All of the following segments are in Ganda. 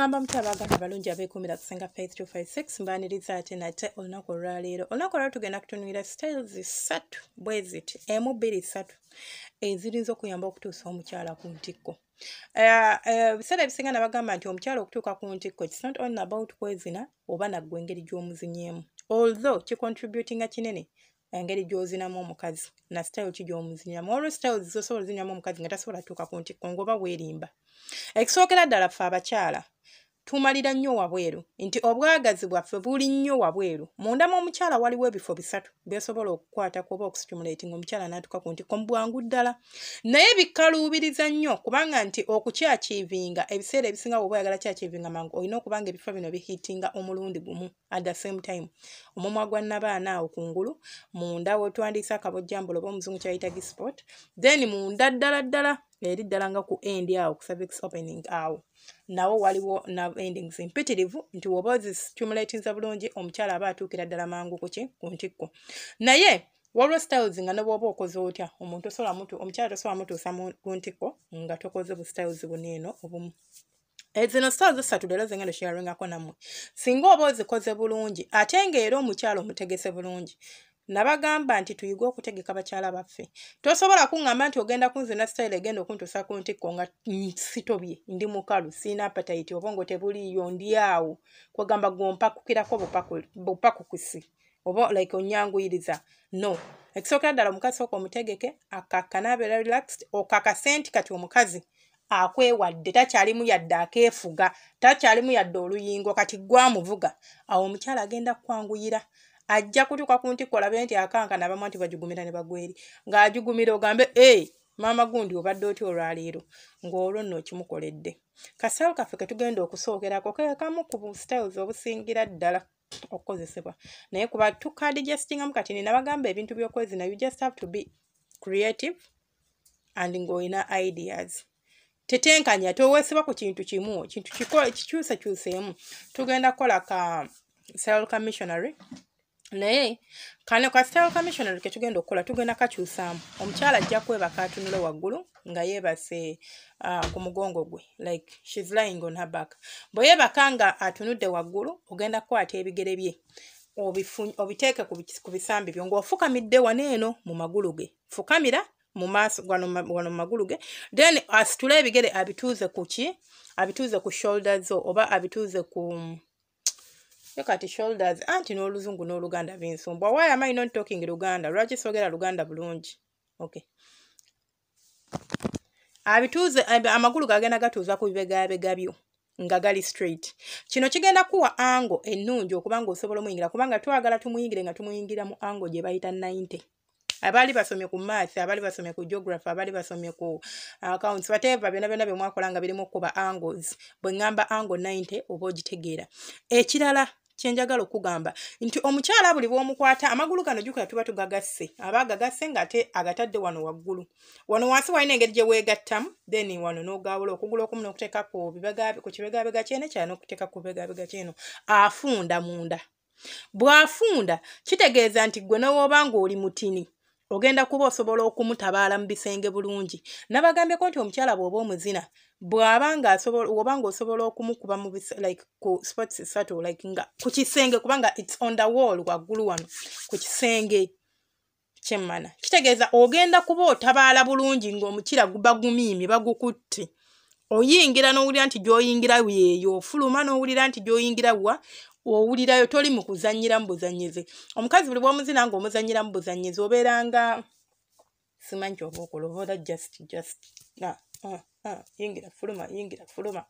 Mugamba mutabaagala balungi abeekuumira kusenga Faith 256 mbaaniriza ate nate olunaku olwaleero. Olunaku olwaleero tugenda kutunuulira styles 3 bwe ziti emu bbiri 3 ezirinza okuyamba okutuusa omukyala ku ntikko. Ebiseera ebisinga nabagamba nti omukyala okutuuka ku ntikko it's not only about kwezina oba naggwe engeri gy'omuzinyeemu. Although kicontributinga kinene engeri gy'ozinamu omukazi na style ki gy'omuzinyamu. Olwo styles z'osobola ozinyamu omukazi nga tasobola tuuka ku ntikko ng'oba weerimba. Ekisookera ddala ffe abakyala tumalira nnyo wabweru nti obwagazi bwaffe buli nnyo wabweru. Munda mw'omukyala waliwo ebifo bisatu byesobola okukwata kuba okustimulating omukyala n'atuuka ku ntikko mu bwangu ddala. Naye bikaluubiriza nnyo kubanga nti okukyakiivinga ebiseera ebisinga bw'oba oyagala kyakiivinga mangu olina okuba nga ebifo bino bihiitinga omulundi gumu at the same time. Omumwa gwa nnabaana awo kungulu, munda w'otwandiisa akabojjambulo oba omuzungu kyayita gispot, then munda ddala eri ddala nga ku end awo ku cervix opening awo nawo waliwo nerve endings impitirivu nti woba ozistimulatinza bulungi omukyala aba atuukira ddala mangu ku ntikko. Naye waliwo styles nga ne bw'oba okoze otya omukyala tosobola mutuusa ku ntikko nga tokoze bu styles buno eno obumu. Zino styles ssatu leero zengendo sharingako nammwe. Singa oba ozikoze bulungi ate ng'era omukyala omutegese bulungi. Nabagamba nti tuyige okutegeka bakyala baffe. Tosobola kuŋŋamba nti ogenda kunzina style egenda okuntuusa ku ntikko nga sitobye ndi mukalu sina appetite obongo tebuliiyo ndi awo kwegamba gw'ompakukirako bupakukusi oba like onyanguyiriza. No. Ekisookera ddala omukazi sooka omutegeke akakkanaabe relaxed okakase nti kati omukazi akwewadde takyalimu yadde akeefuga takyalimu yadde oluyingo kati gwamuvuga. Awo omukyala agenda kwanguyira. Ajja kutuuka ku ntikko olabe nti akankana abamu nti bajugumira ne bagweri. Ng'ajugumira ogambe maama gundi obadde otya olwaleero ng'olwo nno okimukoledde. Kasaawo kaffe ke tugenda okusookerako ke kamu ku styles obusingira ddala okukozesebwa. Naye kuba tukadigestingamu kati nabagamba ebintu by'okwezina you just have to be creative and ng'olina ideas. Tetenkanya toweesiba ku kintu kimu kintu kikyusekyuseemu. Tugenda kukola ka style ka missionary. Naye kano ka style ka missionary ke tugenda okukola tugenda kakyusaamu. Omukyala ajja kwebaka atunule waggulu nga yeebase ku mugongo gwe like she's lying on her back. Bwe yeebaka nga atunudde waggulu ogenda kukwata ebigere bye obiteeke ku bisambi byo ng'ofukamidde wano eno mu magulu ge. Fukamira mu maaso wano mu magulu ge then asitule ebigere abituuze ku ki abituuze ku shoulders oba abituuze ku kati shoulders anti n'oluzungu n'oluganda binsumbwa. Why am I not talking Luganda? Lwaki soogera Luganda bulungi? Okay. Abituuze amagulu gagenda gatuuza ku bibegabega byo nga gali straight. Kino kigenda kuwa angle ennungi okuba ng'osobola omuyingira kubanga twagala tumuyingire nga tumuyingira mu angle gye bayita 90. Abali basomye ku maths, abali basomye ku geography, abali basomye ku accounts, whatever byonna bye mwakola nga birimu kuba angles. Bwe ngamba angle 90 oba ogitegeera. Ekirala kyenjagala okugamba nti omukyala buli bw'omukwata amagulu gano jukuya tuba tugagasse abagagasse ng'ate agatadde wano waggulu. Wano wansi walina engeri gye weegattamu then wano n'ogaawula okugulu okumu n'okuteeka ku kibegabega kyene kyala n'okuteeka ku bibegabega kyeno. Afunda munda. Bw'afunda kitegeeza nti gwe n'owoba ng'oli mutini ogenda kuba osobola okumutabaala mu bisenge bulungi. Nabagambyeko nti omukyala bw'oba omuzina bw'abanga osobola okumukuba mu like ku spots satu like nga ku kisenge kubanga it's on the wall waggulu wano ku kisenge kyemmana. Kitegeeza ogenda kuba otabaala bulungi ng'omukira bagumiimye bagukutte. Oyingira n'owulira nti gy'oyingira yeeyo ofuluma n'owulira nti gy'oyingira owulirayo toli mu kuzannyira mu buzanyizi. Omukazi buli bw'omuzina ng'omuzannyira mu buzanyizi obeeranga simanyi ky'oba okola oba just yingira fuluma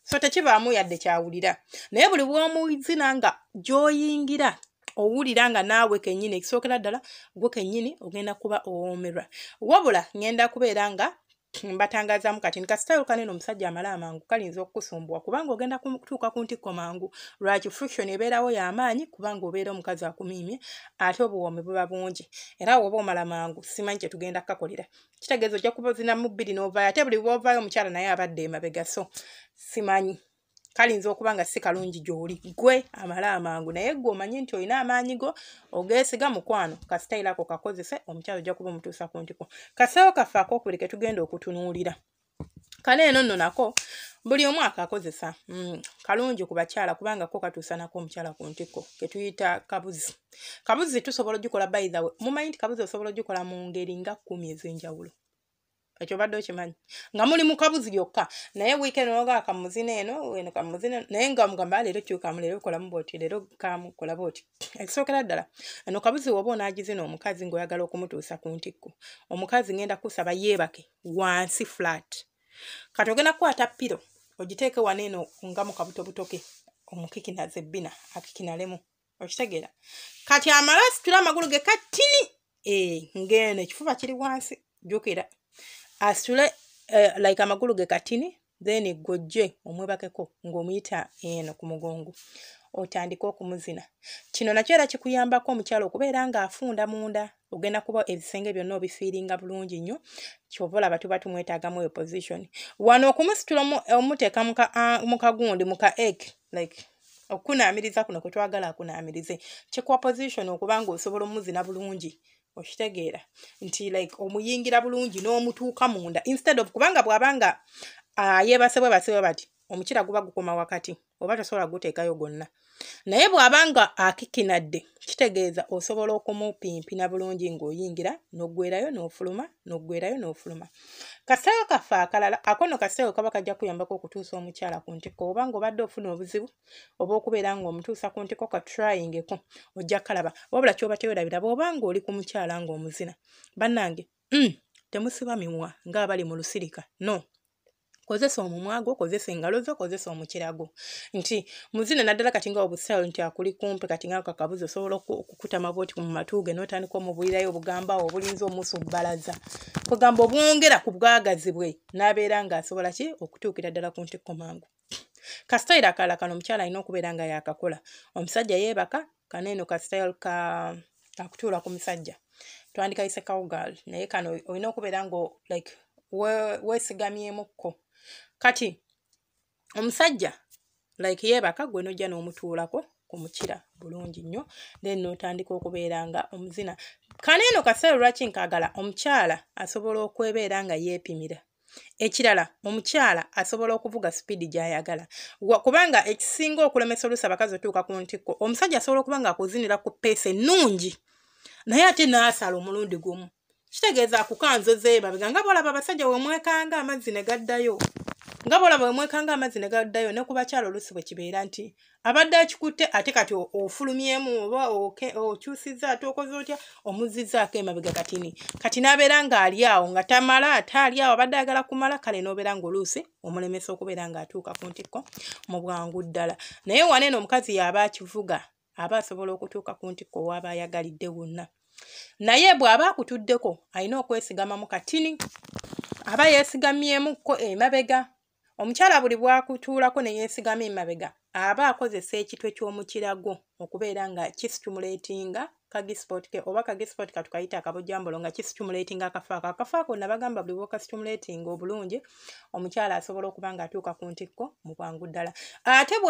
so tekibaamu yadde kyawulira. Naye buli bw'omuzina nga gy'oyingira owulira nga naawe kennyini ekisookera ddala gwe kennyini ogenda kuba owoomerwa. Wabula ngenda kubeera nga mbatangazaamu kati nka style kanene omusajja amala amangu kalinza okukusumbuwa kubanga ogenda kutuuka ku ntikko mangu. Lwaki friction ebeerawo y'amaanyi kubanga obeera omukazi akumiimye ate obuwoomi buba bungi. Era bw'oba omala mangu simanyi kye tugenda kukakolera. Kitegeeza ojja kuba ozinamu bbiri n'ovaayo ate buli bw'ovaayo omukyala naye abadde emabega so simanyi. Kalinza okuba nga si kalungi gy'oli gwe amala amangu naye gwe omanyi nti olina amaanyi go ogeesiga mukwano ka style ako kakozese omukyala ojja kuba omutuusa ku ntikko. Kasaawo kaffe akookubiri ke tugenda okutunuulira kale eno nno nako buli omu akakozesa kalungi ku bakyala kubanga ko katuusa nako omukyala ku ntikko ke tuyita kabuzi. Kabuzi tusobola ogikola by the way. Mumanyi nti kabuzi osobola ogikola mu ngeri nga 10 ez'enjawulo. Ekyo badde okimanyi nga muli mu kabuzi yokka naye weekend noga akamuzina eno weno kamuzina naye nga mugamba leero kyukamu leero kolamu bwoti leero kamukola bwoti. Ekisookera ddala eno kabuzi woba onaagizina omukazi ng'oyagala okumutuusa ku ntikko omukazi ngenda kusaba yeebake wansi flat kati ogenda kukwata piro ogiteeke wano eno nga mu kabutobutoke omukikinaze ebbina akikinalemu okitegeera kati amala asitula amagulu ge katini ng'eno ekifuba kiri wansi jjukira asitule like amagulu ge katini then gojje omwebakeko ng'omuyita eno ku mugongo otandika okumuzina. Kino nakyo era kikuyambako omukyala okubeera ng'afunda munda ogenda kuba ebisenge byonna obifiiringa bulungi nnyo kyova olaba tuba tumwetaagamu eyo position wano okumusitula omuteeka mu kagundi mu ka egg like okunaamiriza kuno kwe twagala akunaamirize kikuwa position okubanga osobola omuzina bulungi okitegeera nti like omuyingira bulungi n'omutuuka munda instead of kubanga bw'abanga yeebase bati omukira guba gukoma wakati oba tosobola guteekayo gonna naye bw'abanga akikinadde kitegeeza osobola okumupimpina bulungi ng'oyingira n'oggwerayo n'ofuluma n'oggwerayo n'ofuluma. Kaseera kaffe akalala akono kaseera kaba kajja kuyambako okutuusa omukyala ku ntikko oba ng'obadde ofuna obuzibu oba okubeera ng'omutuusa ku ntikko ka tryingeko ojja kalaba wabula ky'oba tewerabira bw'oba ng'oli ku mukyala ng'omuzina bannange temusiba mimwa ng'abali mu lusirika no kozesa omumwa gwo kozesa engalo zo kozesa omukira gwo nti muzina naddala kati nga obusaawo nti akuli kumpi kati nga kakabuzi osobola okukutama bwoti mu matuuge n'otandika omubulirayo obugamba obulinza omusubbalaza kugamba obwongera ku bwagazi bwe n'abeera ng'asobola ki okutuukira ddala ku ntikko mangu. Kasitayiro akalala kano omukyala alina okubeera nga yaakakola omusajja yeebaka kaneeno kasitayiro kakutuula ku musajja twandikayise cowgirl naye kano olina okubeera nga like weesigamyemukko kati omusajja like yeebaka gwe nojja n'omutuulako ku mukira bulungi nnyo then n'otandika okubeera nga omuzina. Kaneeno kaseera lwaki nkaagala omukyala asobola okwebeera nga yeepimira ekirala omukyala asobola okuvuga sipiidi gy'ayagala kubanga ekisinga okulemesa oluusi abakazi otuuka ku ntikko omusajja asobola okuba nga akuzinira ku peesa ennungi naye ate n'asala omulundi gumu kitegeeza akukanzoza emabega nga bw'olaba abasajja wemwekanga amazzi ne gaddayo nga bw'olaba wemwekanga amazzi ne gaddayo ne ku bakyala oluusi bwe kibeera nti abadde akikutte ate kati ofulumyemu oba okyusizza ate okoze otya omuzizzaako emabega kati n'abeera ng'ali awo nga tamala ate ali awo abadde ayagala kumala kale n'obeera ng'oluusi omulemesa okubeera ng'atuuka ku ntikko mu bwangu ddala. Naye waneeno omukazi yaba akivuga aba asobola okutuuka ku ntikko w'aba ayagalidde wonna naye bw'aba akutuddeko alina okwesigama mu katini aba yeesigamyemukko emabega. Omukyala buli bw'akutuulako ne yeesigama emabega aba akozesa ekitwe ky'omukirago okubeera nga kistimulatinga kagisipoti ke oba kagisipoti katukayita akabojjambolo nga kistimulatinga akafaako nabagamba buli bw'okastimulatinga obulungi omukyala asobola okuba nga atuuka ku ntikko mu bwangu ddala. Ate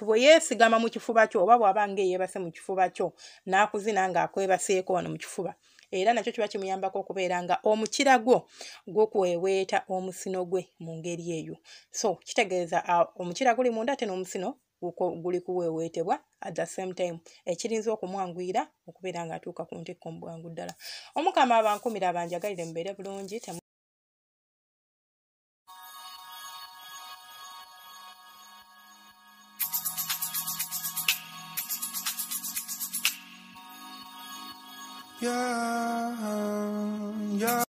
bwe yeesigama mu kifuba kyo oba bw'aba ng'eyeebase mu kifuba kyo n'akuzina ng'akwebaseeko wano mu kifuba era nakyo kiba kimuyambako okubeera nga omukira gwo gw'okuweweeta omusino gwe mu ngeri eyo. So kitegeeza omukira guli munda ate n'omusino guli kuweweetebwa at the same time ekirinza okumwanguyira okubeera ng'atuuka ku ntikko mu bwangu ddala. Omukama abankumira abanjagalire mubeere bulungi. Yeah.